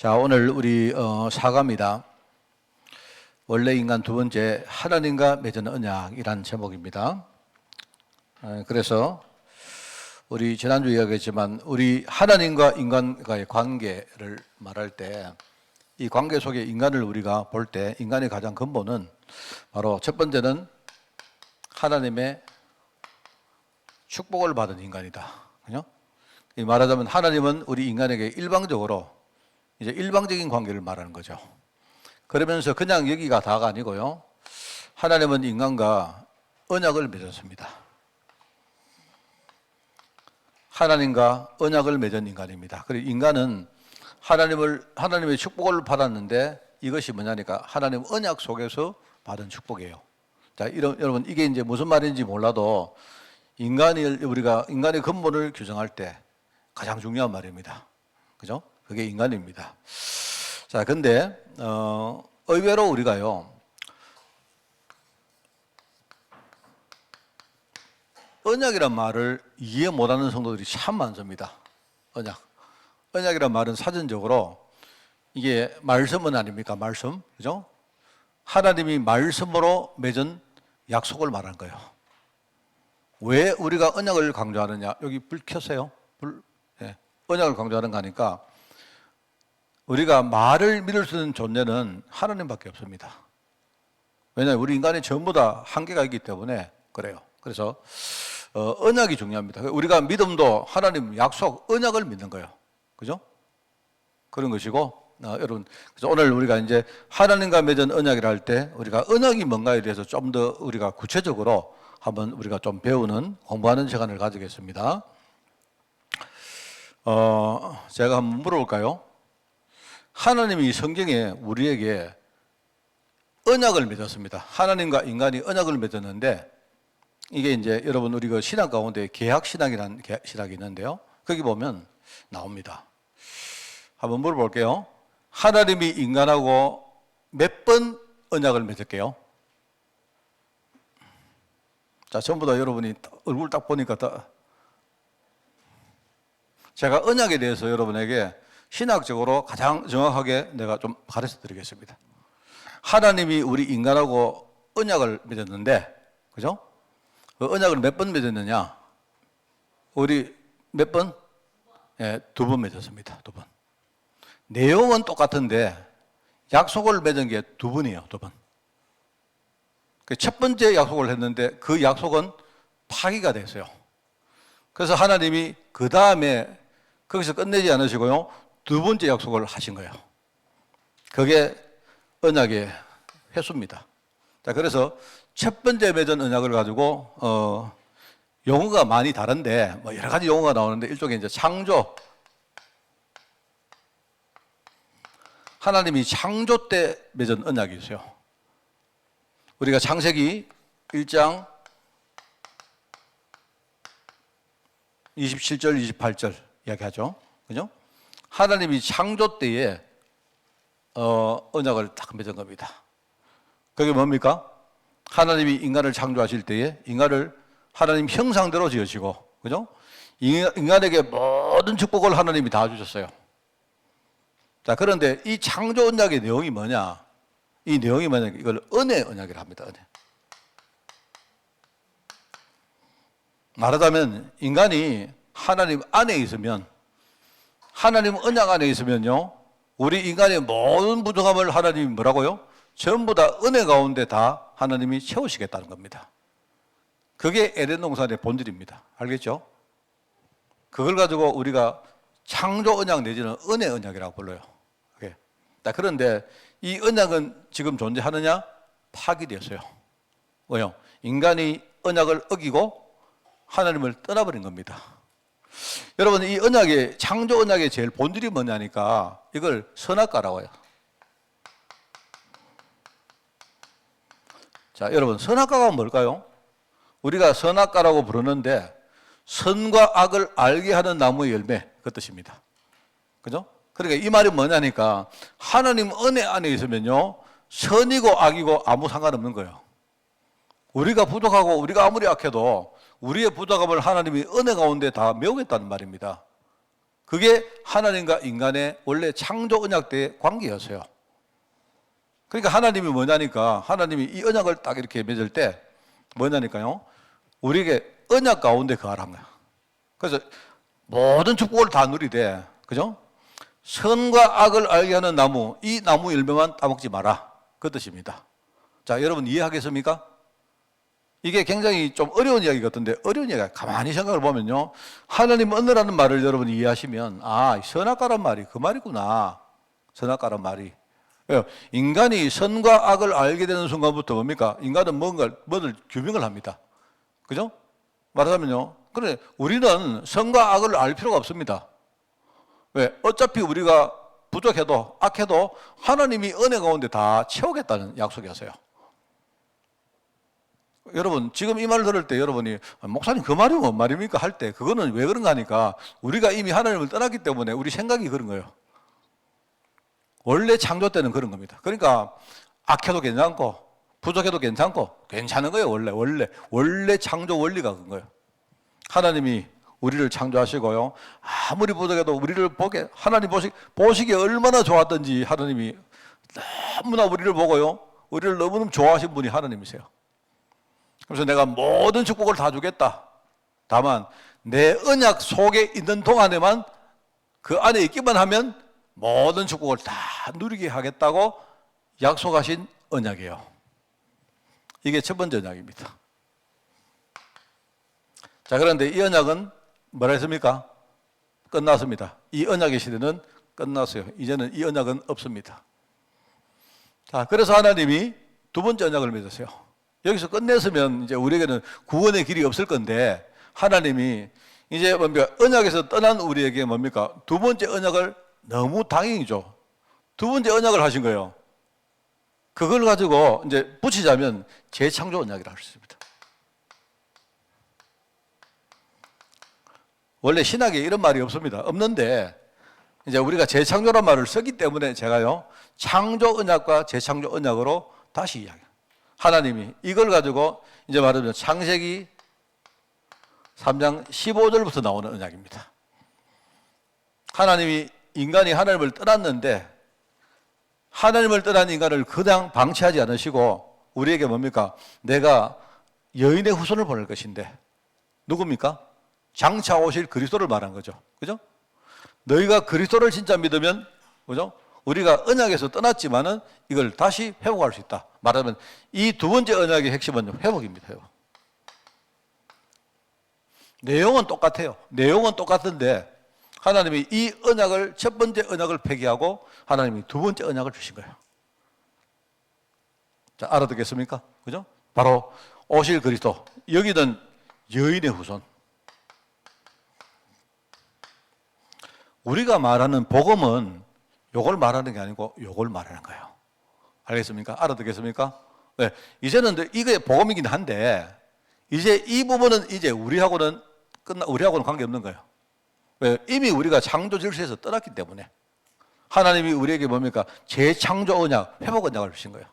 자, 오늘 우리 사과입니다. 원래 인간 두 번째, 하나님과 맺은 언약이란 제목입니다. 그래서 우리 지난주 이야기했지만 우리 하나님과 인간과의 관계를 말할 때 이 관계 속에 인간을 우리가 볼 때 인간의 가장 근본은 바로 첫 번째는 하나님의 축복을 받은 인간이다. 그죠? 이 말하자면 하나님은 우리 인간에게 일방적인 관계를 말하는 거죠. 그러면서 그냥 여기가 다가 아니고요. 하나님은 인간과 언약을 맺었습니다. 하나님과 언약을 맺은 인간입니다. 그리고 인간은 하나님의 축복을 받았는데 이것이 뭐냐니까 하나님 언약 속에서 받은 축복이에요. 자, 여러분 이게 이제 무슨 말인지 몰라도 우리가 인간의 근본을 규정할 때 가장 중요한 말입니다. 그죠? 그게 인간입니다. 자, 근데 의외로 우리가요 언약이란 말을 이해 못하는 성도들이 참 많습니다. 언약이란 말은 사전적으로 이게 말씀은 아닙니까? 말씀, 그죠? 하나님이 말씀으로 맺은 약속을 말하는 거예요. 왜 우리가 언약을 강조하느냐? 여기 불 켰어요? 네. 언약을 강조하는 거니까 우리가 말을 믿을 수 있는 존재는 하나님밖에 없습니다. 왜냐하면 우리 인간이 전부 다 한계가 있기 때문에 그래요. 그래서 언약이 중요합니다. 우리가 믿음도 하나님 약속, 언약을 믿는 거예요. 그죠? 그런 것이고 여러분, 그래서 오늘 우리가 이제 하나님과 맺은 언약이라 할 때 우리가 언약이 뭔가에 대해서 좀 더 우리가 구체적으로 한번 우리가 좀 배우는 공부하는 시간을 가지겠습니다. 제가 한번 물어볼까요? 하나님이 성경에 우리에게 언약을 맺었습니다. 하나님과 인간이 언약을 맺었는데 이게 이제 여러분 우리 그 신학 가운데 계약신학이라는 신학이 있는데요. 거기 보면 나옵니다. 한번 물어볼게요. 하나님이 인간하고 몇 번 언약을 맺을게요? 자, 전부 다 여러분이 얼굴 딱 보니까 제가 언약에 대해서 여러분에게 신학적으로 가장 정확하게 내가 좀 가르쳐 드리겠습니다. 하나님이 우리 인간하고 언약을 맺었는데, 그죠? 그 언약을 몇 번 맺었느냐? 우리 몇 번? 예, 2번 맺었습니다. 2번. 내용은 똑같은데 약속을 맺은 게 2번이에요. 2번. 첫 번째 약속을 했는데 그 약속은 파기가 됐어요. 그래서 하나님이 그 다음에 거기서 끝내지 않으시고요. 2번째 약속을 하신 거예요. 그게 언약의 횟수입니다. 자, 그래서 첫 번째 맺은 언약을 가지고 용어가 많이 다른데 뭐 여러 가지 용어가 나오는데 일종의 이제 창조. 하나님이 창조 때 맺은 언약이 있어요. 우리가 창세기 1장 27절, 28절 이야기하죠. 그죠? 하나님이 창조 때에 언약을 딱 맺은 겁니다. 그게 뭡니까? 하나님이 인간을 창조하실 때에 인간을 하나님 형상대로 지으시고, 그죠? 인간에게 모든 축복을 하나님이 다 주셨어요. 자, 그런데 이 창조 언약의 내용이 뭐냐? 이 내용이 뭐냐? 이걸 은혜 언약이라 합니다. 은혜. 말하자면 인간이 하나님 안에 있으면, 하나님 언약 안에 있으면요, 우리 인간의 모든 부족함을 하나님이 뭐라고요? 전부 다 은혜 가운데 다 하나님이 채우시겠다는 겁니다. 그게 에덴 동산의 본질입니다. 알겠죠? 그걸 가지고 우리가 창조 언약 내지는 은혜 언약이라고 불러요. 자, 그런데 이 언약은 지금 존재하느냐? 파기되었어요. 왜요? 인간이 언약을 어기고 하나님을 떠나버린 겁니다. 여러분, 이 언약의, 창조 언약의 제일 본질이 뭐냐니까 이걸 선악과라고 해요. 자, 여러분, 선악과가 뭘까요? 우리가 선악과라고 부르는데 선과 악을 알게 하는 나무의 열매, 그 뜻입니다. 그죠? 그러니까 이 말이 뭐냐니까 하나님 은혜 안에 있으면요, 선이고 악이고 아무 상관없는 거예요. 우리가 부족하고 우리가 아무리 악해도 우리의 부족함을 하나님이 은혜 가운데 다 메우겠다는 말입니다. 그게 하나님과 인간의 원래 창조 언약 때의 관계였어요. 그러니까 하나님이 뭐냐니까, 하나님이 이 언약을 딱 이렇게 맺을 때 뭐냐니까요, 우리에게 언약 가운데 거하란 거야. 그래서 모든 축복을 다 누리되, 그죠? 선과 악을 알게 하는 나무, 이 나무 열매만 따먹지 마라, 그 뜻입니다. 자, 여러분 이해하겠습니까? 이게 굉장히 좀 어려운 이야기 같은데, 어려운 이야기가 가만히 생각을 보면요, 하나님 언어라는 말을 여러분이 이해하시면, 아, 선악과란 말이 그 말이구나. 선악과란 말이. 인간이 선과 악을 알게 되는 순간부터 뭡니까? 인간은 뭐를 규명을 합니다. 그죠? 말하자면요, 그래, 우리는 선과 악을 알 필요가 없습니다. 왜? 어차피 우리가 부족해도 악해도 하나님이 은혜 가운데 다 채우겠다는 약속이었어요. 여러분, 지금 이 말을 들을 때 여러분이, 목사님 그 말이 뭔 말입니까? 할 때, 그거는 왜 그런가 하니까, 우리가 이미 하나님을 떠났기 때문에 우리 생각이 그런 거예요. 원래 창조 때는 그런 겁니다. 그러니까 악해도 괜찮고 부족해도 괜찮고 괜찮은 거예요. 원래 창조 원리가 그런 거예요. 하나님이 우리를 창조하시고요, 아무리 부족해도 우리를 하나님 보시기에 얼마나 좋았던지, 하나님이 너무나 우리를 보고요, 우리를 너무너무 좋아하신 분이 하나님이세요. 그래서 내가 모든 축복을 다 주겠다, 다만 내 언약 속에 있는 동안에만, 그 안에 있기만 하면 모든 축복을 다 누리게 하겠다고 약속하신 언약이에요. 이게 첫 번째 언약입니다. 자, 그런데 이 언약은 뭐라 했습니까? 끝났습니다. 이 언약의 시대는 끝났어요. 이제는 이 언약은 없습니다. 자, 그래서 하나님이 두 번째 언약을 맺으세요. 여기서 끝냈으면 이제 우리에게는 구원의 길이 없을 건데, 하나님이 이제 뭡니까? 언약에서 떠난 우리에게 뭡니까? 두 번째 언약을, 너무 다행이죠. 두 번째 언약을 하신 거예요. 그걸 가지고 이제 붙이자면 재창조 언약이라고 할 수 있습니다. 원래 신학에 이런 말이 없는데, 이제 우리가 재창조란 말을 쓰기 때문에 제가요, 창조 언약과 재창조 언약으로 다시 이야기해요. 하나님이 이걸 가지고 이제 말하면 창세기 3장 15절부터 나오는 언약입니다. 하나님이, 인간이 하나님을 떠났는데, 하나님을 떠난 인간을 그냥 방치하지 않으시고 우리에게 뭡니까? 내가 여인의 후손을 보낼 것인데, 누굽니까? 장차 오실 그리스도를 말한 거죠. 그죠? 너희가 그리스도를 진짜 믿으면, 그죠? 우리가 언약에서 떠났지만은 이걸 다시 회복할 수 있다. 말하면 이 두 번째 언약의 핵심은 회복입니다. 회복. 내용은 똑같아요. 내용은 똑같은데, 하나님이 이 언약을, 첫 번째 언약을 폐기하고 하나님이 두 번째 언약을 주신 거예요. 자, 알아듣겠습니까? 그죠? 바로 오실 그리스도. 여기는 여인의 후손. 우리가 말하는 복음은 요걸 말하는 게 아니고 요걸 말하는 거예요. 알겠습니까? 알아듣겠습니까? 네. 이제는 이게 복음이긴 한데, 이제 이 부분은 이제 우리하고는 관계없는 거예요. 왜? 이미 우리가 창조 질서에서 떠났기 때문에. 하나님이 우리에게 뭡니까? 재창조 언약, 회복 언약을 주신 거예요.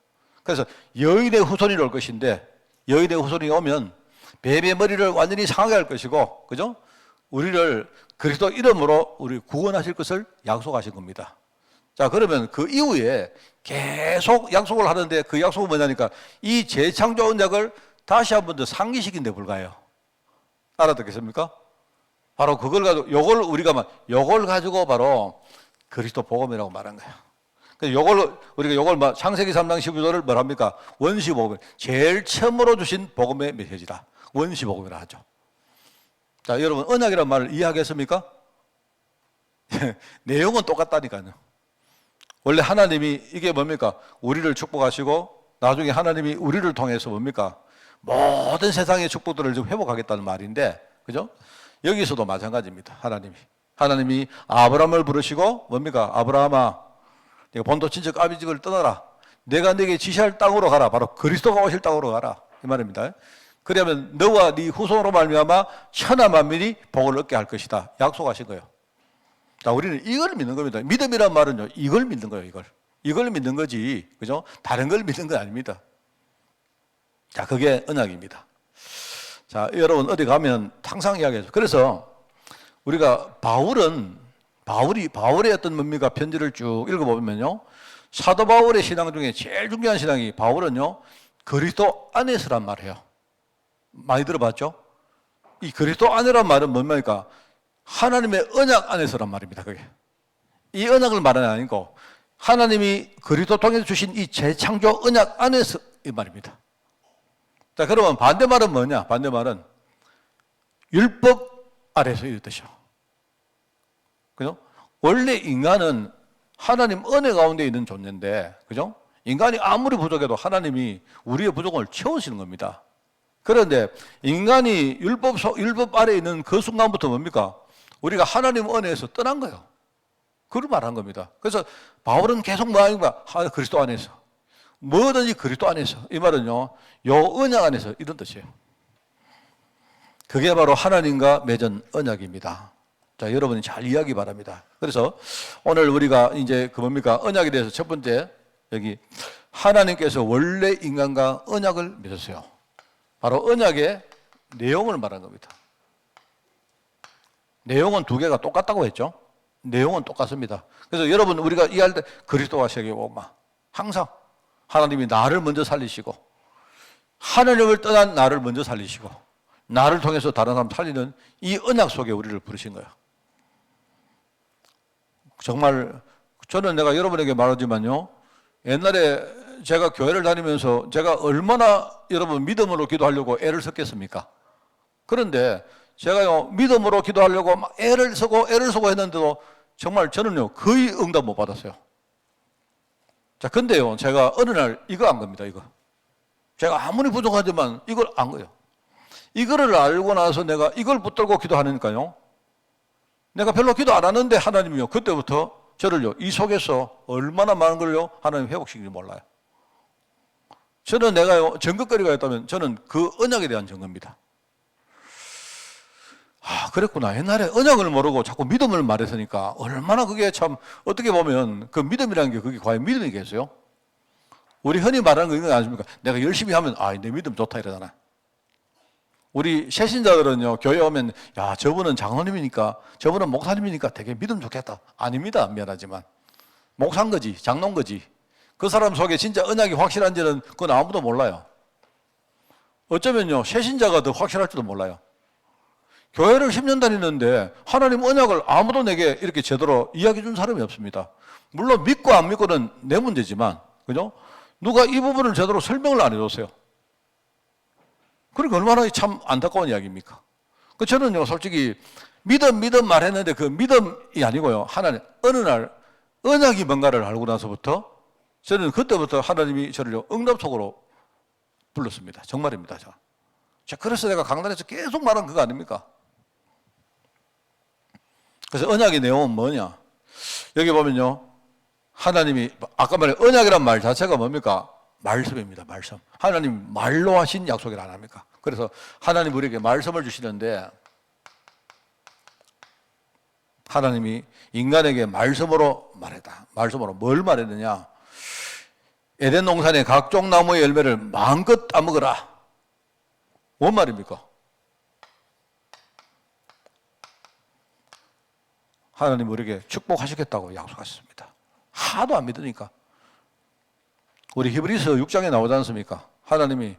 그래서 여인의 후손이 올 것인데, 여인의 후손이 오면 뱀의 머리를 완전히 상하게 할 것이고, 그죠? 우리를 그리스도 이름으로 우리 구원하실 것을 약속하신 겁니다. 자, 그러면 그 이후에 계속 약속을 하는데, 그 약속은 뭐냐니까, 이 재창조 언약을 다시 한 번 더 상기시킨 데 불과해요. 알아듣겠습니까? 바로 그걸 가지고, 요걸 가지고 바로 그리스도 복음이라고 말한 거예요. 그래서 우리가 창세기 3장 12절을 뭐랍니까? 원시 복음. 제일 처음으로 주신 복음의 메시지다. 원시 복음이라 하죠. 자, 여러분, 언약이라는 말을 이해하겠습니까? 내용은 똑같다니까요. 원래 하나님이 이게 뭡니까? 우리를 축복하시고, 나중에 하나님이 우리를 통해서 뭡니까? 모든 세상의 축복들을 좀 회복하겠다는 말인데, 그죠? 여기서도 마찬가지입니다. 하나님이 아브라함을 부르시고, 뭡니까? 아브라함아, 네가 본토 친척 아비집을 떠나라. 내가 네게 지시할 땅으로 가라. 바로 그리스도가 오실 땅으로 가라. 이 말입니다. 그러면 너와 네 후손으로 말미암아 천하 만민이 복을 얻게 할 것이다. 약속하신 거예요. 자, 우리는 이걸 믿는 겁니다. 믿음이란 말은요, 이걸 믿는 거예요. 이걸 믿는 거지, 그죠? 다른 걸 믿는 건 아닙니다. 자, 그게 언약입니다. 자, 여러분 어디 가면 항상 이야기하죠. 그래서 우리가 바울은 바울의 어떤 뭡니까? 편지를 쭉 읽어보면요. 사도 바울의 신앙 중에 제일 중요한 신앙이 바울은요, 그리스도 안에서란 말이에요. 많이 들어봤죠? 이 그리스도 안에란 말은 뭡니까? 하나님의 언약 안에서란 말입니다. 그게. 이 언약을 말하는 게 아니고 하나님이 그리스도 통해서 주신 이 재창조 언약 안에서 이 말입니다. 자, 그러면 반대말은 뭐냐? 반대말은 율법 아래서 이 뜻이요. 그죠? 원래 인간은 하나님 은혜 가운데 있는 존재인데, 그죠? 인간이 아무리 부족해도 하나님이 우리의 부족을 채우시는 겁니다. 그런데 인간이 율법 아래에 있는 그 순간부터 뭡니까? 우리가 하나님 은혜에서 떠난 거예요. 그걸 말한 겁니다. 그래서 바울은 계속 뭐 하는 거야? 그리스도 안에서. 뭐든지 그리스도 안에서. 이 말은요, 요 언약 안에서 이런 뜻이에요. 그게 바로 하나님과 맺은 언약입니다. 자, 여러분이 잘 이해하기 바랍니다. 그래서 오늘 우리가 이제 그 뭡니까? 언약에 대해서 첫 번째, 여기 하나님께서 원래 인간과 언약을 맺었어요. 바로 언약의 내용을 말한 겁니다. 내용은 두 개가 똑같다고 했죠? 내용은 똑같습니다. 그래서 여러분, 우리가 이해할 때 그리스도와 세계보마 항상 하나님이 나를 먼저 살리시고 하나님을 떠난 나를 먼저 살리시고 나를 통해서 다른 사람 살리는 이 언약 속에 우리를 부르신 거예요. 정말 저는 내가 여러분에게 말하지만요, 옛날에 제가 교회를 다니면서 제가 얼마나 여러분 믿음으로 기도하려고 애를 썼겠습니까? 그런데 제가요, 믿음으로 기도하려고 막 애를 쓰고 했는데도 정말 저는요, 거의 응답 못 받았어요. 자, 근데요, 제가 어느 날 이거 안 겁니다, 이거. 제가 아무리 부족하지만 이걸 안 거예요. 이거를 알고 나서 내가 이걸 붙들고 기도하니까요, 내가 별로 기도 안 하는데 하나님이요, 그때부터 저를요, 이 속에서 얼마나 많은 걸요, 하나님 회복시키는지 몰라요. 저는 내가요, 정극거리가 있다면 저는 그 언약에 대한 증거입니다. 아, 그랬구나. 옛날에 언약을 모르고 자꾸 믿음을 말했으니까 얼마나 그게 참, 어떻게 보면 그 믿음이라는 게 그게 과연 믿음이겠어요? 우리 흔히 말하는 거 이거 아십니까? 내가 열심히 하면, 아, 내 믿음 좋다 이러잖아. 우리 새신자들은요, 교회 오면, 야, 저분은 장로님이니까, 저분은 목사님이니까 되게 믿음 좋겠다. 아닙니다. 미안하지만. 목사인 거지, 장로인 거지. 그 사람 속에 진짜 언약이 확실한지는 그건 아무도 몰라요. 어쩌면요, 새신자가 더 확실할지도 몰라요. 교회를 10년 다니는데 하나님 언약을 아무도 내게 이렇게 제대로 이야기해 준 사람이 없습니다. 물론 믿고 안 믿고는 내 문제지만, 그죠? 누가 이 부분을 제대로 설명을 안 해줬어요. 그러니까 얼마나 참 안타까운 이야기입니까? 저는요, 솔직히 믿음 말했는데 그 믿음이 아니고요, 하나님 어느 날 언약이 뭔가를 알고 나서부터 저는 그때부터 하나님이 저를 응답 속으로 불렀습니다. 정말입니다. 자, 그래서 내가 강단에서 계속 말한 그거 아닙니까? 그래서 언약의 내용은 뭐냐? 여기 보면요, 하나님이 아까 말한 언약이란 말 자체가 뭡니까? 말씀입니다. 말씀. 하나님 말로 하신 약속을 안 합니까? 그래서 하나님 우리에게 말씀을 주시는데 하나님이 인간에게 말씀으로 말했다. 말씀으로 뭘 말했느냐? 에덴 동산의 각종 나무의 열매를 마음껏 따먹으라. 뭔 말입니까? 하나님 우리에게 축복하시겠다고 약속하셨습니다. 하도 안 믿으니까. 우리 히브리서 6장에 나오지 않습니까? 하나님이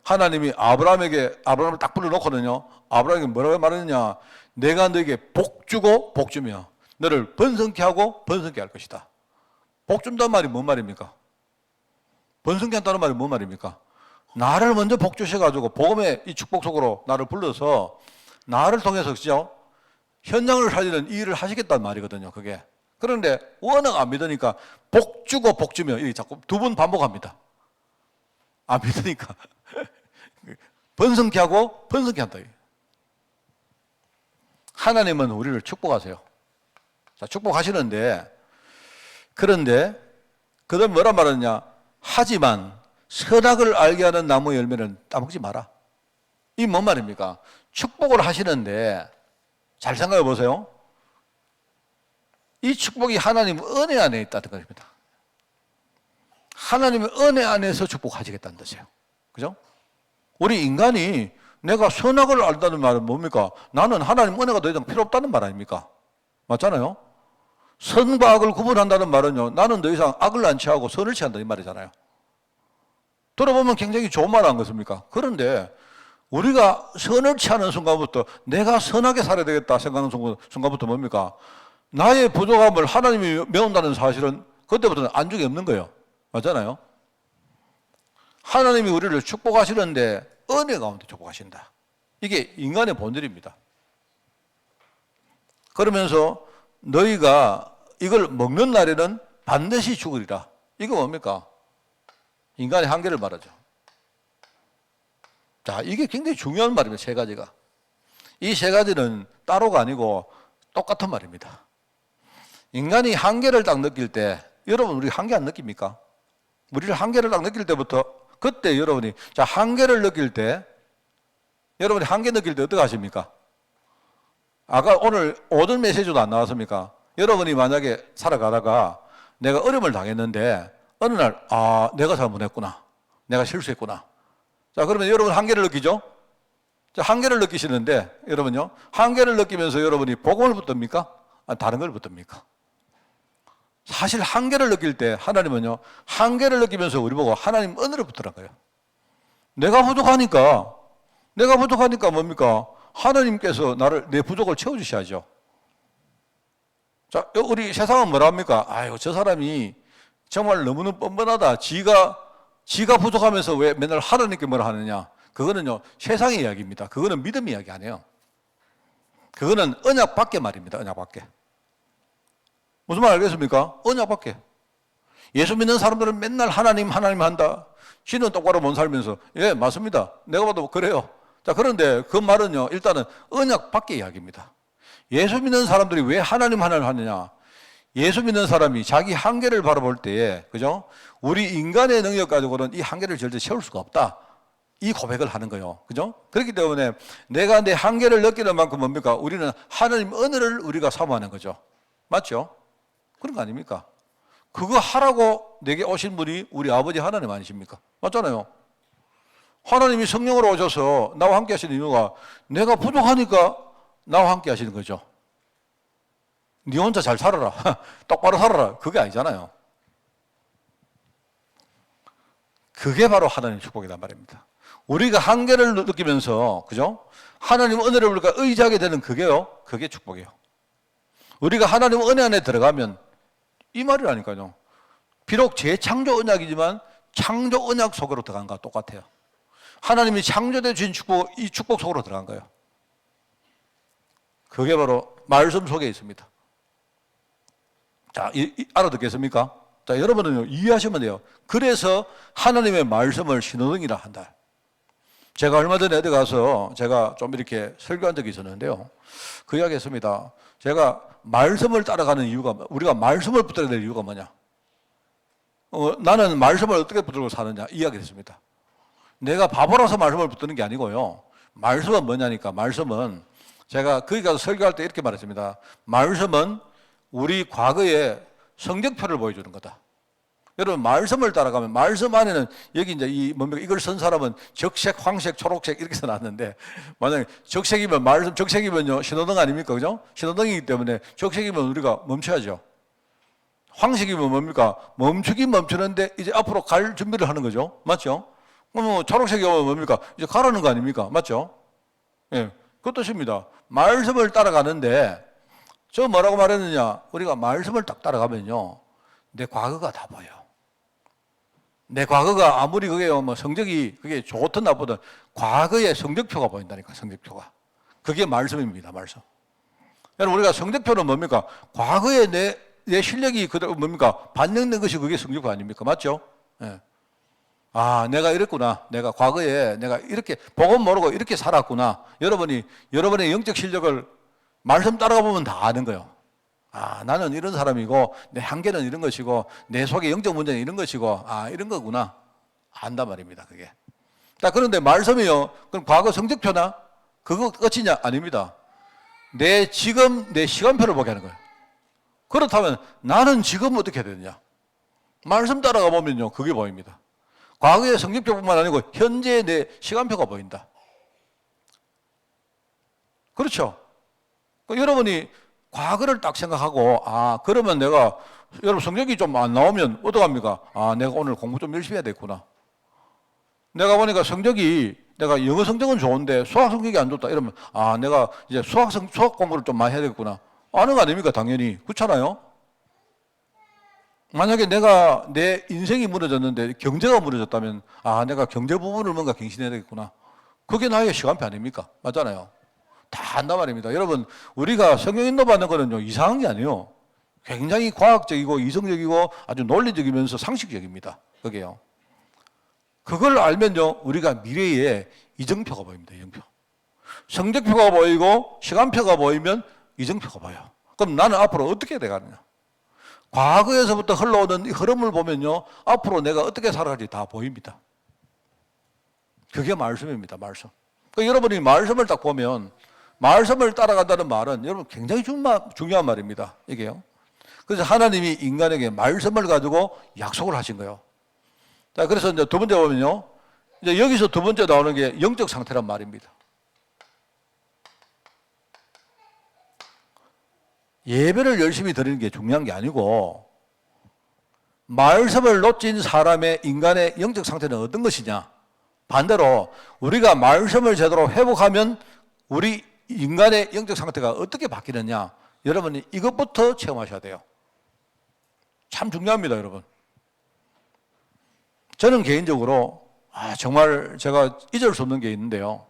하나님이 아브라함을 딱 불러놓거든요. 아브라함에게 뭐라고 말했느냐? 내가 너에게 복 주고 복 주며 너를 번성케 하고 번성케 할 것이다. 복 준다는 말이 뭔 말입니까? 번성케 한다는 말이 뭔 말입니까? 나를 먼저 복 주셔가지고 복음의 이 축복 속으로 나를 불러서 나를 통해서 그죠? 현장을 살리는 이 일을 하시겠다는 말이거든요, 그게. 그런데 워낙 안 믿으니까 복 주고 복 주며 이 자꾸 두 번 반복합니다. 안 믿으니까 번성케 하고 번성케 한다. 하나님은 우리를 축복하세요. 자, 축복하시는데 그런데 그다음 뭐라 말하느냐? 하지만 선악을 알게 하는 나무 열매는 따먹지 마라. 이 뭔 말입니까? 축복을 하시는데 잘 생각해 보세요. 이 축복이 하나님 은혜 안에 있다는 것입니다. 하나님의 은혜 안에서 축복하시겠다는 뜻이에요. 그죠? 우리 인간이 내가 선악을 알다는 말은 뭡니까? 나는 하나님 은혜가 더 이상 필요 없다는 말 아닙니까? 맞잖아요. 선과 악을 구분한다는 말은요, 나는 더 이상 악을 안 취하고 선을 취한다 이 말이잖아요. 들어보면 굉장히 좋은 말 아니겠습니까? 그런데 우리가 선을 취하는 순간부터 내가 선하게 살아야 되겠다 생각하는 순간부터 뭡니까? 나의 부족함을 하나님이 메운다는 사실은 그때부터는 안중에 없는 거예요. 맞잖아요. 하나님이 우리를 축복하시는데 은혜 가운데 축복하신다. 이게 인간의 본질입니다. 그러면서 너희가 이걸 먹는 날에는 반드시 죽으리라. 이거 뭡니까? 인간의 한계를 말하죠. 자, 이게 굉장히 중요한 말입니다. 세 가지가. 이 세 가지는 따로가 아니고 똑같은 말입니다. 인간이 한계를 딱 느낄 때, 여러분 우리 한계 안 느낍니까? 우리를 한계를 딱 느낄 때부터 그때 여러분이 자 한계를 느낄 때 여러분이 한계 느낄 때 어떻게 하십니까? 아까 오늘 오전 메시지도 안 나왔습니까? 여러분이 만약에 살아가다가 내가 어려움을 당했는데 어느 날 내가 잘못했구나. 내가 실수했구나. 자, 그러면 여러분 한계를 느끼죠? 자, 한계를 느끼시는데 여러분요. 한계를 느끼면서 여러분이 복음을 붙듭니까? 아니, 다른 걸 붙듭니까? 사실 한계를 느낄 때 하나님은요. 한계를 느끼면서 우리 보고 하나님 은혜를 붙으란 거예요. 내가 부족하니까 뭡니까? 하나님께서 내 부족을 채워주셔야죠. 자, 우리 세상은 뭐라 합니까? 아유, 저 사람이 정말 너무너무 뻔뻔하다. 지가 부족하면서 왜 맨날 하나님께 뭐라 하느냐? 그거는요, 세상의 이야기입니다. 그거는 믿음 이야기 아니에요. 그거는 언약 밖에 말입니다. 언약 밖에. 무슨 말 알겠습니까? 언약 밖에. 예수 믿는 사람들은 맨날 하나님 한다. 지는 똑바로 못 살면서, 예, 맞습니다. 내가 봐도 그래요. 자, 그런데 그 말은요, 일단은 언약 밖의 이야기입니다. 예수 믿는 사람들이 왜 하나님 하느냐? 예수 믿는 사람이 자기 한계를 바라볼 때에, 그죠? 우리 인간의 능력 가지고는 이 한계를 절대 채울 수가 없다. 이 고백을 하는 거예요. 그죠? 그렇기 때문에 내가 내 한계를 느끼는 만큼 뭡니까? 우리는 하나님 은혜를 우리가 사모하는 거죠. 맞죠? 그런 거 아닙니까? 그거 하라고 내게 오신 분이 우리 아버지 하나님 아니십니까? 맞잖아요. 하나님이 성령으로 오셔서 나와 함께 하시는 이유가 내가 부족하니까 나와 함께 하시는 거죠. 네 혼자 잘 살아라. 똑바로 살아라. 그게 아니잖아요. 그게 바로 하나님의 축복이란 말입니다. 우리가 한계를 느끼면서, 그죠? 하나님 은혜를 우리가 의지하게 되는 그게요. 그게 축복이에요. 우리가 하나님 은혜 안에 들어가면 이 말이라니까요. 비록 재창조 언약이지만 창조 언약 속으로 들어간 거와 똑같아요. 하나님이 창조되어 주신 축복, 이 축복 속으로 들어간 거예요. 그게 바로 말씀 속에 있습니다. 자, 알아듣겠습니까? 자, 여러분은 이해하시면 돼요. 그래서 하나님의 말씀을 신호등이라 한다. 제가 얼마 전에 어디 가서 제가 좀 이렇게 설교한 적이 있었는데요. 그 이야기 했습니다. 제가 말씀을 따라가는 이유가, 우리가 말씀을 붙들어야 될 이유가 뭐냐? 나는 말씀을 어떻게 붙들고 사느냐? 이야기를 했습니다. 내가 바보라서 말씀을 붙드는 게 아니고요. 말씀은 뭐냐니까, 말씀은 제가 거기 가서 설교할 때 이렇게 말했습니다. 말씀은 우리 과거의 성적표를 보여주는 거다. 여러분, 말씀을 따라가면, 말씀 안에는 여기 이제 이걸 쓴 사람은 적색, 황색, 초록색 이렇게 써놨는데, 만약에 적색이면 말씀, 적색이면요, 신호등 아닙니까? 그죠? 신호등이기 때문에 적색이면 우리가 멈춰야죠. 황색이면 뭡니까? 멈추긴 멈추는데 이제 앞으로 갈 준비를 하는 거죠. 맞죠? 그럼 초록색이 오면 뭡니까? 이제 가라는 거 아닙니까? 맞죠? 예. 그 뜻입니다. 말씀을 따라가는데, 저 뭐라고 말했느냐? 우리가 말씀을 딱 따라가면요, 내 과거가 다 보여. 내 과거가 아무리 그게요, 성적이 그게 좋든 나쁘든 과거의 성적표가 보인다니까, 성적표가. 그게 말씀입니다, 말씀. 여러분, 우리가 성적표는 뭡니까? 과거에 내 실력이 그대로 뭡니까? 반영된 것이 그게 성적표 아닙니까? 맞죠? 예. 내가 이랬구나. 내가 과거에 내가 이렇게 복음 모르고 이렇게 살았구나. 여러분의 영적 실력을 말씀 따라가 보면 다 아는 거예요. 나는 이런 사람이고 내 한계는 이런 것이고 내 속에 영적 문제는 이런 것이고 이런 거구나. 안단 말입니다. 그게. 자, 그런데 말씀이요. 그럼 과거 성적표나 그거 끝이냐? 아닙니다. 지금 내 시간표를 보게 하는 거예요. 그렇다면 나는 지금 어떻게 해야 되느냐? 말씀 따라가 보면요. 그게 보입니다. 과거의 성적표뿐만 아니고 현재의 내 시간표가 보인다. 그렇죠? 여러분이 과거를 딱 생각하고, 그러면 내가, 여러분 성적이 좀 안 나오면 어떡합니까? 내가 오늘 공부 좀 열심히 해야 되겠구나. 내가 보니까 내가 영어 성적은 좋은데 수학 성적이 안 좋다. 이러면, 내가 이제 수학 공부를 좀 많이 해야 되겠구나. 아는 거 아닙니까? 당연히. 그렇잖아요? 만약에 내가 내 인생이 무너졌는데 경제가 무너졌다면, 내가 경제 부분을 뭔가 갱신해야 되겠구나. 그게 나의 시간표 아닙니까? 맞잖아요. 다 한단 말입니다. 여러분, 우리가 성경 인도받는 거는요, 이상한 게 아니에요. 굉장히 과학적이고 이성적이고 아주 논리적이면서 상식적입니다. 그게요. 그걸 알면요, 우리가 미래에 이정표가 보입니다. 이정표. 성적표가 보이고 시간표가 보이면 이정표가 보여요. 그럼 나는 앞으로 어떻게 돼가느냐? 과거에서부터 흘러오는 이 흐름을 보면요, 앞으로 내가 어떻게 살아갈지 다 보입니다. 그게 말씀입니다. 말씀. 그러니까 여러분이 말씀을 딱 보면, 말씀을 따라간다는 말은 여러분 굉장히 중요한 말입니다. 이게요. 그래서 하나님이 인간에게 말씀을 가지고 약속을 하신 거예요. 자, 그래서 이제 두 번째 보면요, 이제 여기서 두 번째 나오는 게 영적 상태란 말입니다. 예배를 열심히 드리는 게 중요한 게 아니고, 말씀을 놓친 사람의 인간의 영적 상태는 어떤 것이냐? 반대로 우리가 말씀을 제대로 회복하면 우리 인간의 영적 상태가 어떻게 바뀌느냐? 여러분이 이것부터 체험하셔야 돼요. 참 중요합니다, 여러분. 저는 개인적으로 정말 제가 잊을 수 없는 게 있는데요.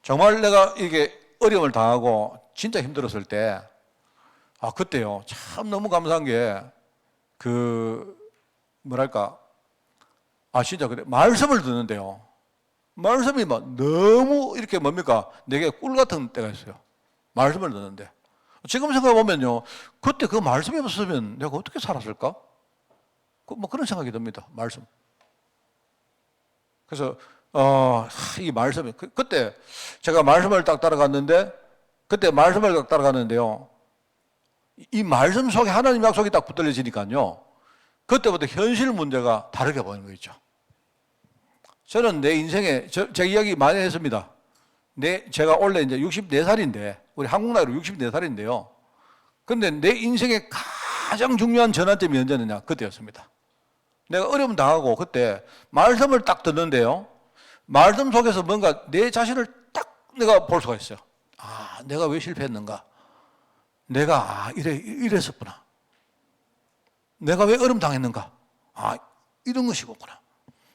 정말 내가 이게 어려움을 당하고 진짜 힘들었을 때, 그때요, 참 너무 감사한 게, 진짜 그래. 말씀을 듣는데요. 말씀이 막 너무 이렇게 내게 꿀 같은 때가 있어요. 말씀을 듣는데. 지금 생각해보면요, 그때 그 말씀이 없었으면 내가 어떻게 살았을까? 그런 생각이 듭니다. 말씀. 그래서, 이 말씀이, 그때 제가 말씀을 딱 따라갔는데요. 이 말씀 속에 하나님 약속이 딱 붙들려지니까요, 그때부터 현실 문제가 다르게 보이는 거 있죠. 저는 내 인생에, 제 이야기 많이 했습니다. 제가 원래 이제 64살인데, 우리 한국 나이로 64살인데요. 근데 내 인생의 가장 중요한 전환점이 언제였느냐? 그때였습니다. 내가 어려움 당하고 그때 말씀을 딱 듣는데요. 말씀 속에서 뭔가 내 자신을 딱 내가 볼 수가 있어요. 내가 왜 실패했는가? 내가 이랬었구나. 내가 왜 어려움 당했는가? 이런 것이구나.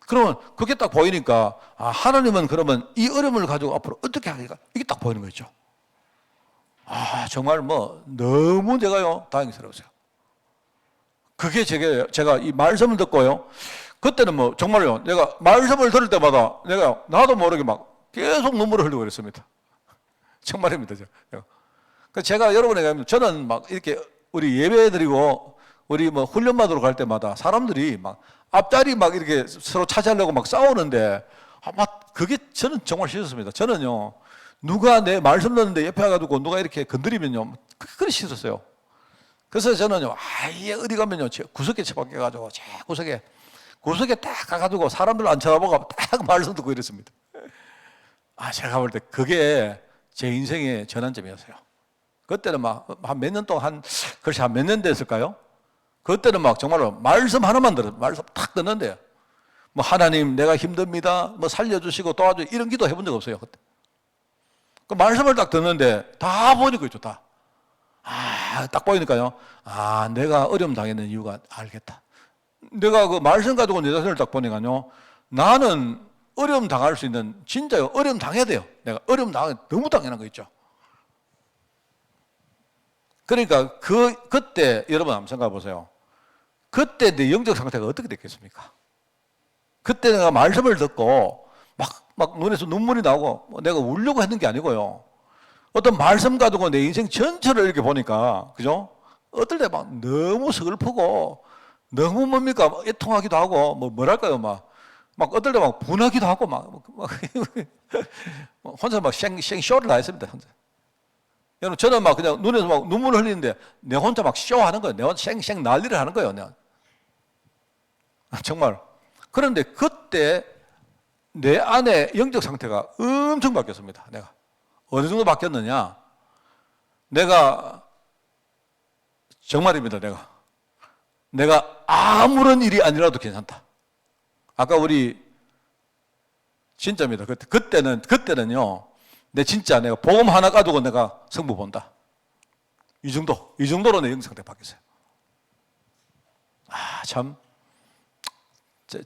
그러면 그게 딱 보이니까 하나님은 그러면 이 어려움을 가지고 앞으로 어떻게 하기가 이게 딱 보이는 거죠. 정말 너무 내가요 다행스러웠어요. 그게 제가 이 말씀을 듣고요. 그때는 정말요, 내가 말씀을 들을 때마다 내가 나도 모르게 막 계속 눈물을 흘리고 그랬습니다. 정말입니다. 제가 여러분에게 저는 막 이렇게 우리 예배 드리고 우리 훈련 받으러 갈 때마다 사람들이 막 앞자리 막 이렇게 서로 차지하려고 막 싸우는데 그게 저는 정말 싫었습니다. 저는요, 누가 내 말씀 듣는데 옆에 와가지고 누가 이렇게 건드리면요, 그게 싫었어요. 그래서 저는요, 아예 어디 가면요, 구석에 처박혀가지고 제 구석에 딱 가가지고 사람들 안 쳐다보고 딱 말씀 듣고 이랬습니다. 제가 볼 때 그게 제 인생의 전환점이었어요. 그때는 한 몇 년 동안 글쎄 한 몇 년 됐을까요? 그때는 정말로 말씀 하나만 말씀 딱 듣는데, 하나님 내가 힘듭니다. 살려주시고 도와줘. 이런 기도 해본 적 없어요. 그때. 그 말씀을 딱 듣는데 다 보이는 거죠, 다. 딱 보이니까요. 내가 어려움 당했는 이유가 알겠다. 내가 그 말씀 가지고 내 자신을 딱 보니까요. 나는 어려움 당할 수 있는, 진짜요. 어려움 당해야 돼요. 내가 어려움 당하기 너무 당연한 거 있죠. 그러니까 그때 여러분 한번 생각해 보세요. 그때 내 영적 상태가 어떻게 됐겠습니까? 그때 내가 말씀을 듣고 막 눈에서 눈물이 나고 내가 울려고 했는 게 아니고요. 어떤 말씀 가지고 내 인생 전체를 이렇게 보니까, 그죠? 어떨 때 너무 슬프고 너무 애통하기도 하고 뭐랄까요, 어떨 때 분하기도 하고 혼자 쇼를 다 했습니다. 혼자. 여러분, 저는 그냥 눈에서 눈물을 흘리는데 내 혼자 쇼하는 거예요. 내 혼자 난리를 하는 거예요. 내가. 정말. 그런데 그때 내 안에 영적 상태가 엄청 바뀌었습니다. 내가. 어느 정도 바뀌었느냐? 내가 정말입니다. 내가 아무런 일이 아니라도 괜찮다. 아까 우리 진짜입니다. 그때는요. 내가 보험 하나 가지고 내가 성부 본다. 이 정도로 내 영상태 바뀌었어요. 참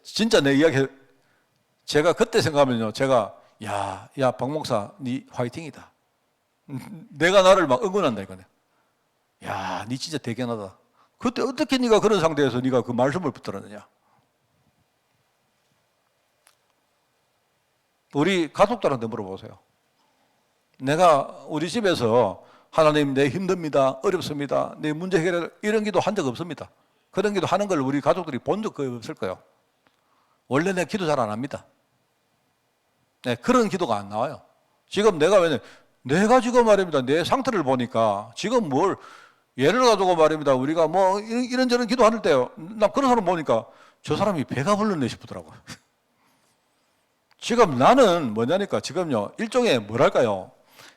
진짜 내 이야기 제가 그때 생각하면요. 제가 야 박 목사 니 화이팅이다. 내가 나를 막 응원한다 이거네. 야 니 진짜 대견하다. 그때 어떻게 네가 그런 상태에서 네가 그 말씀을 붙들었느냐. 우리 가족들한테 물어보세요. 내가 우리 집에서 하나님 내 힘듭니다. 어렵습니다. 내 문제 해결 이런 기도 한 적 없습니다. 그런 기도 하는 걸 우리 가족들이 본 적 거의 없을 거예요. 원래 내 기도 잘 안 합니다. 네, 그런 기도가 안 나와요. 지금 내가 지금 말입니다. 내 상태를 보니까 지금 예를 가지고 말입니다. 우리가 뭐 이런저런 기도할 때요. 나 그런 사람 보니까 저 사람이 배가 불렀네 싶더라고요. 지금 나는 뭐냐니까 지금요. 일종의 뭐랄까요.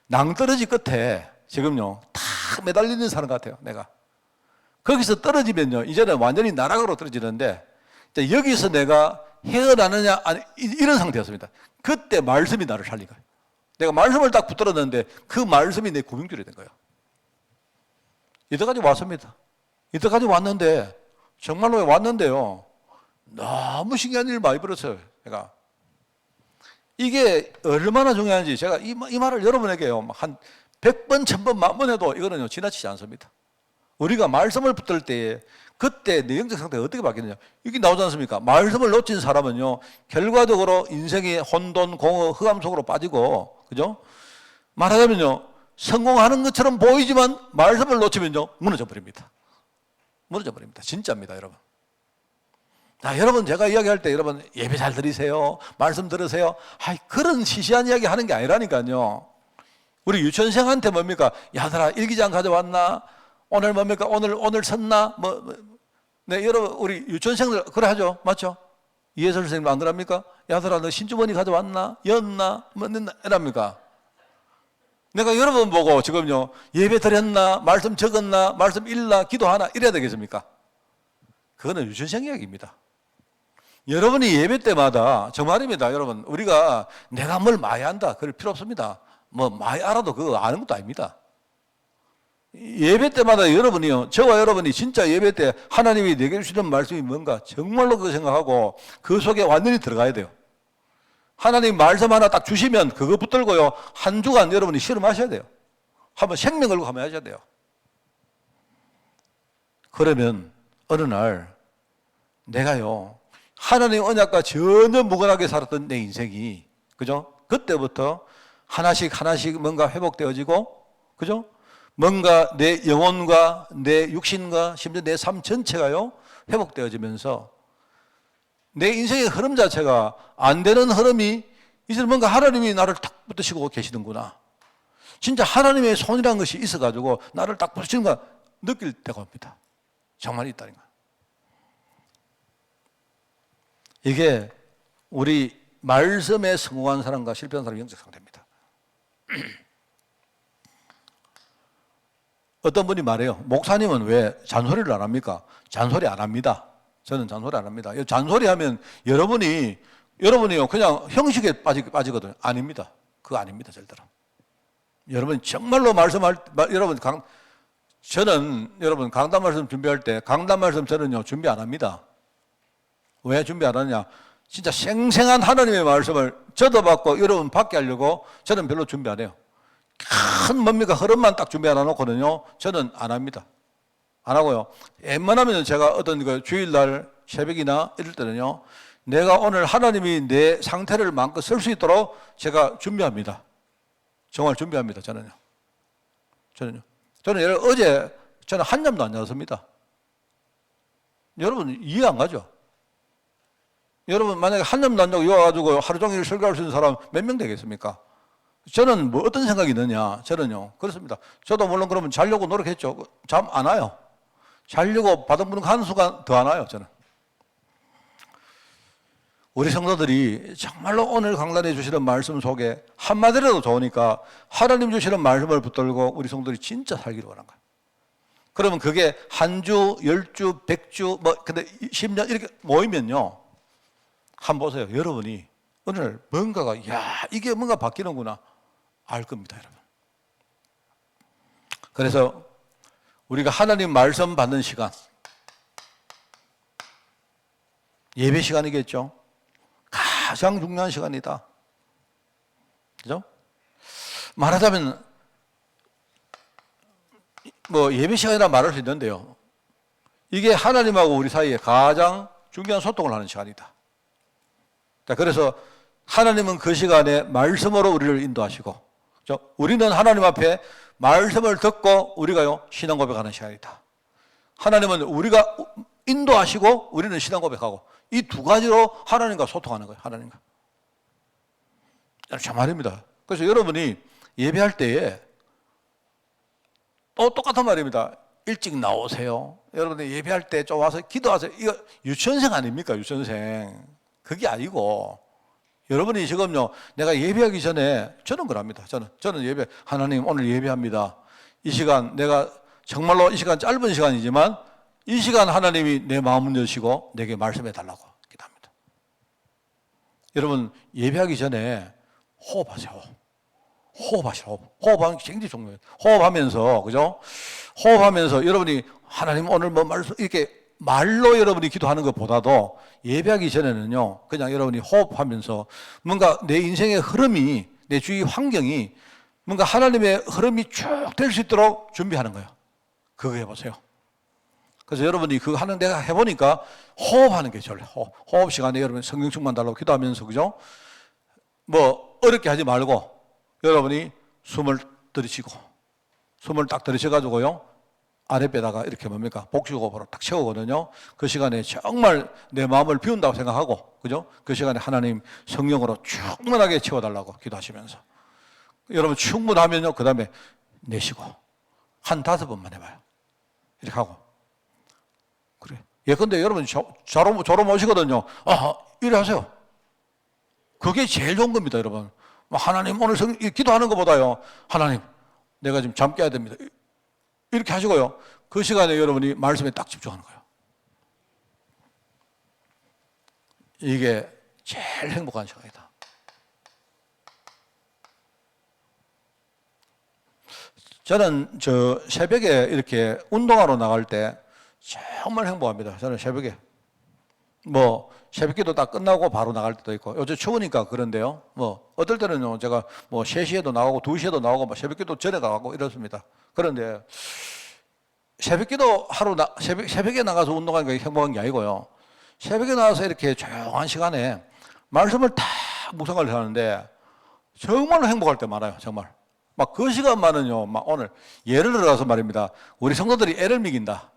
낭떠러지 끝에 지금요. 다 매달리는 사람 같아요. 내가. 거기서 떨어지면요. 이제는 완전히 나락으로 떨어지는데 여기서 내가 헤어나느냐 아니, 이런 상태였습니다. 그때 말씀이 나를 살린 거예요. 내가 말씀을 딱 붙들었는데 그 말씀이 내 구명줄이 된 거예요. 이때까지 왔습니다. 이때까지 왔는데 정말로 왔는데요. 너무 신기한 일 많이 벌었어요. 제가. 이게 얼마나 중요한지 제가 이 말을 여러분에게요. 한 100번, 1000번, 10,000번 해도 이거는요. 지나치지 않습니다. 우리가 말씀을 붙들 때에 그때 내 영적 상태가 어떻게 바뀌느냐. 이게 나오지 않습니까? 말씀을 놓친 사람은요. 결과적으로 인생의 혼돈, 공허, 흑암 속으로 빠지고 그죠? 말하자면요. 성공하는 것처럼 보이지만 말씀을 놓치면요. 무너져 버립니다. 무너져 버립니다. 진짜입니다, 여러분. 여러분 제가 이야기할 때 여러분 예배 잘 들으세요. 말씀 들으세요. 그런 시시한 이야기 하는 게 아니라니까요. 우리 유치원생한테 뭡니까? 야들아 일기장 가져왔나? 오늘 뭡니까? 오늘 섰나? 네, 여러분 우리 유치원생들 그래 하죠. 맞죠? 이해설 선생님 안 그럽니까? 야들아 너 신주머니 가져왔나? 였나? 이랍니까? 내가 여러분 보고 지금요 예배 드렸나? 말씀 적었나? 말씀 읽나? 기도하나? 이래야 되겠습니까? 그거는 유치원생 이야기입니다. 여러분이 예배 때마다 정말입니다. 여러분 우리가 내가 뭘 많이 안다 그럴 필요 없습니다. 뭐 많이 알아도 그거 아는 것도 아닙니다. 예배 때마다 여러분이요 저와 여러분이 진짜 예배 때 하나님이 내게 주시는 말씀이 뭔가 정말로 그거 생각하고 그 속에 완전히 들어가야 돼요. 하나님 말씀 하나 딱 주시면 그거 붙들고요 한 주간 여러분이 실험하셔야 돼요. 한번 생명 걸고 한번 하셔야 돼요. 그러면 어느 날 내가요 하나님 언약과 전혀 무관하게 살았던 내 인생이 그죠? 그때부터 하나씩 뭔가 회복되어지고 그죠? 뭔가 내 영혼과 내 육신과 심지어 내 삶 전체가요 회복되어지면서 내 인생의 흐름 자체가 안 되는 흐름이 이제 뭔가 하나님이 나를 딱 붙드시고 계시는구나. 진짜 하나님의 손이라는 것이 있어가지고 나를 딱 붙이는 거 느낄 때가 옵니다. 정말 있다는 거. 이게 우리 말씀에 성공한 사람과 실패한 사람의 영적 상태입니다. 어떤 분이 말해요. 목사님은 왜 잔소리를 안 합니까? 잔소리 안 합니다. 저는 잔소리 안 합니다. 잔소리 하면 여러분이요 그냥 형식에 빠지거든요. 아닙니다. 그거 아닙니다. 절대로. 여러분 정말로 저는 여러분 강단 말씀 준비할 때 강단 말씀 저는요 준비 안 합니다. 왜 준비 안 하느냐? 진짜 생생한 하나님의 말씀을 저도 받고 여러분 받게 하려고 저는 별로 준비 안 해요. 큰 뭡니까 흐름만 딱 준비 안 해놓고는요 저는 안 합니다. 안 하고요. 웬만하면 제가 어떤 그 주일날 새벽이나 이럴 때는요 내가 오늘 하나님이 내 상태를 마음껏 쓸 수 있도록 제가 준비합니다. 정말 준비합니다. 저는 어제 저는 한 잠도 안 잤습니다. 여러분 이해 안 가죠? 여러분 만약에 한 잠도 안 자고 와가지고 하루 종일 설교할 수 있는 사람 몇 명 되겠습니까? 저는 뭐 어떤 생각이 드냐? 저는요 그렇습니다. 저도 물론 그러면 자려고 노력했죠. 잠 안 와요. 자려고 바둥바둥 하는 순간 더 안 와요. 저는. 우리 성도들이 정말로 오늘 강단해 주시는 말씀 속에 한마디라도 좋으니까 하나님 주시는 말씀을 붙들고 우리 성도들이 진짜 살기를 원한 거예요. 그러면 그게 한 주, 10주, 100주, 근데 10년 이렇게 모이면요. 한번 보세요. 여러분이 오늘 뭔가가, 이게 뭔가 바뀌는구나. 알 겁니다, 여러분. 그래서 우리가 하나님 말씀 받는 시간, 예배 시간이겠죠. 가장 중요한 시간이다. 그죠? 말하자면, 예배 시간이라 말할 수 있는데요. 이게 하나님하고 우리 사이에 가장 중요한 소통을 하는 시간이다. 자, 그래서 하나님은 그 시간에 말씀으로 우리를 인도하시고, 그죠? 우리는 하나님 앞에 말씀을 듣고 우리가요, 신앙 고백하는 시간이다. 하나님은 우리가 인도하시고 우리는 신앙 고백하고, 이 두 가지로 하나님과 소통하는 거예요, 하나님과. 참 말입니다. 그래서 여러분이 예배할 때에 또 똑같은 말입니다. 일찍 나오세요. 여러분이 예배할 때 좀 와서 기도하세요. 이거 유치원생 아닙니까? 유치원생. 그게 아니고, 여러분이 지금요, 내가 예배하기 전에 저는 그럽니다. 저는 예배, 하나님 오늘 예배합니다. 이 시간 내가 정말로 이 시간 짧은 시간이지만 이 시간 하나님이 내 마음을 여시고 내게 말씀해 달라고 기도합니다. 여러분 예배하기 전에 호흡하세요. 호흡하시라. 호흡하는 게 굉장히 중요해요. 호흡하면서, 그죠? 호흡하면서 여러분이 하나님 오늘 말씀, 이렇게 말로 여러분이 기도하는 것보다도 예배하기 전에는요, 그냥 여러분이 호흡하면서 뭔가 내 인생의 흐름이, 내 주위 환경이 뭔가 하나님의 흐름이 쭉 될 수 있도록 준비하는 거예요. 그거 해보세요. 그래서 여러분이 그거 하는 내가 해보니까 호흡하는 게 절래. 호흡 시간에 여러분 성경 충만 달라고 기도하면서, 그죠? 어렵게 하지 말고 여러분이 숨을 들이쉬고, 숨을 딱 들이쉬가지고요, 아랫배다가 이렇게 복식호흡으로 딱 채우거든요. 그 시간에 정말 내 마음을 비운다고 생각하고, 그죠? 그 시간에 하나님 성령으로 충분하게 채워달라고 기도하시면서. 여러분 충분하면요, 그 다음에 내쉬고. 한 5번만 해봐요. 이렇게 하고. 그래. 예컨대 여러분 졸음 오시거든요. 이래 하세요. 그게 제일 좋은 겁니다, 여러분. 하나님 오늘 기도하는 것보다요, 하나님 내가 지금 잠 깨야 됩니다. 이렇게 하시고요. 그 시간에 여러분이 말씀에 딱 집중하는 거예요. 이게 제일 행복한 시간이다. 저는 새벽에 이렇게 운동하러 나갈 때 정말 행복합니다. 저는 새벽에 새벽기도 딱 끝나고 바로 나갈 때도 있고, 요즘 추우니까 그런데요. 어떨 때는요, 제가 3시에도 나가고 2시에도 나가고 새벽기도 전에 가고 이렇습니다. 그런데 새벽기도 새벽에 나가서 운동하는 게 행복한 게 아니고요. 새벽에 나가서 이렇게 조용한 시간에 말씀을 다 묵상을 하는데 정말로 행복할 때 많아요, 정말. 그 시간만은요, 오늘 예를 들어서 말입니다. 우리 성도들이 애를 먹인다.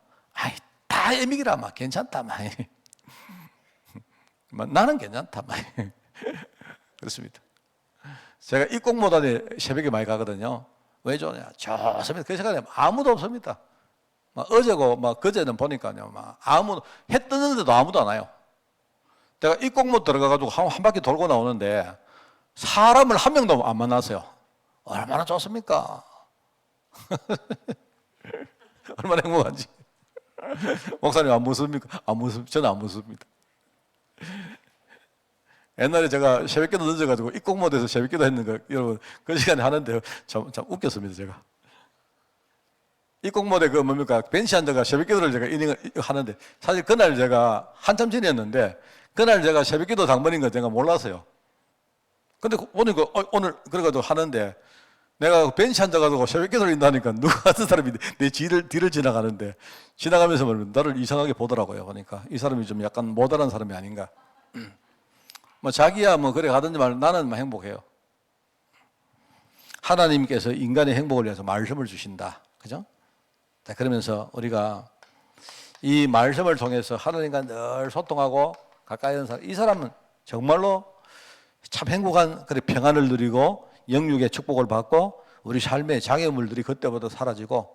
다 애 먹이라, 괜찮다, 나는 괜찮다, 그렇습니다. 제가 입공모단에 새벽에 많이 가거든요. 왜 좋냐? 좋습니다. 그 시간에 아무도 없습니다. 어제고 그제는 보니까요, 해 뜨는데도 아무도 안 와요. 내가 입공모 들어가가지고 한 바퀴 돌고 나오는데 사람을 한 명도 안 만났어요. 얼마나 좋습니까? 얼마나 행복한지. 목사님 안 무섭습니까? 저는 안 무섭습니다. 옛날에 제가 새벽기도 늦어가지고 입공모대에서 새벽기도 했는 거 여러분 그 시간에 하는데 참 웃겼습니다. 제가 입공모대 벤치 앉아가 새벽기도를 제가 이닝을 하는데, 사실 그날 제가 한참 전이었는데 그날 제가 새벽기도 당번인 거 제가 몰랐어요. 근데 보니까 오늘 그래가지고 하는데 내가 벤치 앉아가지고 새벽기도를 인다니까 누가 같은 사람이 내 뒤를 지나가는데, 지나가면서 나를 이상하게 보더라고요. 보니까 이 사람이 좀 약간 모자란 사람이 아닌가. 자기야 그래 가든지 말, 나는 행복해요. 하나님께서 인간의 행복을 위해서 말씀을 주신다. 그죠? 그러면서 우리가 이 말씀을 통해서 하나님과 늘 소통하고 가까이 있는 사람, 이 사람은 정말로 참 행복한 평안을 누리고 영육의 축복을 받고 우리 삶의 장애물들이 그때보다 사라지고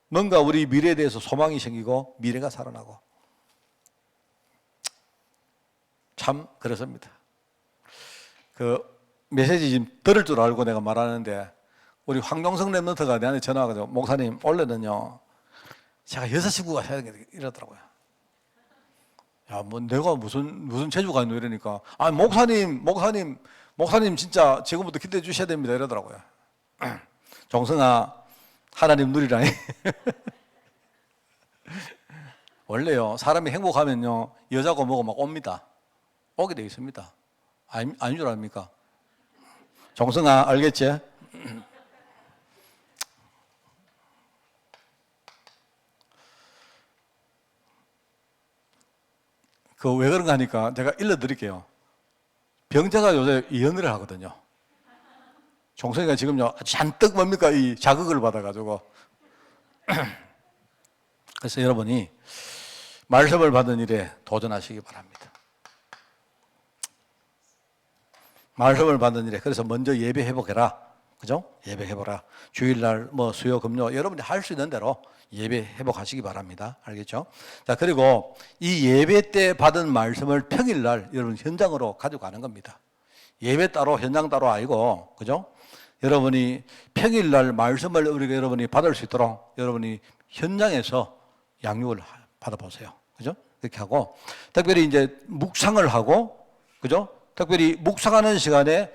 뭔가 우리 미래에 대해서 소망이 생기고 미래가 살아나고 참 그렇습니다. 그 메시지 지금 들을 줄 알고 내가 말하는데 우리 황종성 랩런트가 내한테 전화 와가지고 목사님 원래는요 제가 6식구가 해야 되겠다 이러더라고요. 야, 뭐 내가 무슨 재주가 있노 이러니까 아 목사님 진짜 지금부터 기대해 주셔야 됩니다 이러더라고요. 종성아 하나님 누리라니. 원래요 사람이 행복하면요 여자고 뭐고 막 옵니다. 오게 돼 있습니다. 아닌 줄 압니까? 종성아 알겠지? 그 왜 그런가 하니까 제가 일러드릴게요. 병자가 요새 연애를 하거든요. 종성이가 지금요 잔뜩 뭡니까 이 자극을 받아가지고 그래서 여러분이 말씀을 받은 일에 도전하시기 바랍니다. 말씀을 받은 일에 그래서 먼저 예배해보게라. 그죠? 예배해보라. 주일날 뭐 수요 금요 여러분이 할 수 있는 대로 예배 회복하시기 바랍니다. 알겠죠? 자, 그리고 이 예배 때 받은 말씀을 평일날 여러분 현장으로 가져가는 겁니다. 예배 따로 현장 따로 아니고 그죠? 여러분이 평일날 말씀을 우리가 여러분이 받을 수 있도록 여러분이 현장에서 양육을 받아보세요. 그죠? 그렇게 하고 특별히 이제 묵상을 하고 그죠? 특별히 묵상하는 시간에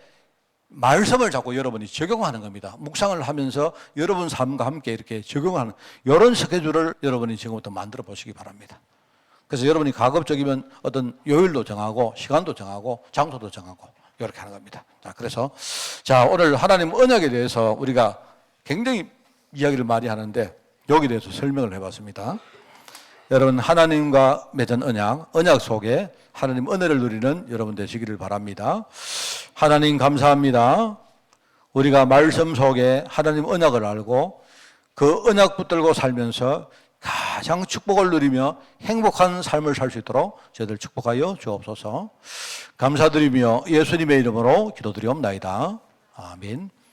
말씀을 자꾸 여러분이 적용하는 겁니다. 묵상을 하면서 여러분 삶과 함께 이렇게 적용하는 이런 스케줄을 여러분이 지금부터 만들어 보시기 바랍니다. 그래서 여러분이 가급적이면 어떤 요일도 정하고 시간도 정하고 장소도 정하고 이렇게 하는 겁니다. 자, 그래서 자, 오늘 하나님 언약에 대해서 우리가 굉장히 이야기를 많이 하는데 여기에 대해서 설명을 해봤습니다. 여러분 하나님과 맺은 언약 속에 하나님 은혜를 누리는 여러분 되시기를 바랍니다. 하나님 감사합니다. 우리가 말씀 속에 하나님 언약을 알고 그 언약 붙들고 살면서 가장 축복을 누리며 행복한 삶을 살 수 있도록 저희들 축복하여 주옵소서. 감사드리며 예수님의 이름으로 기도드리옵나이다. 아멘.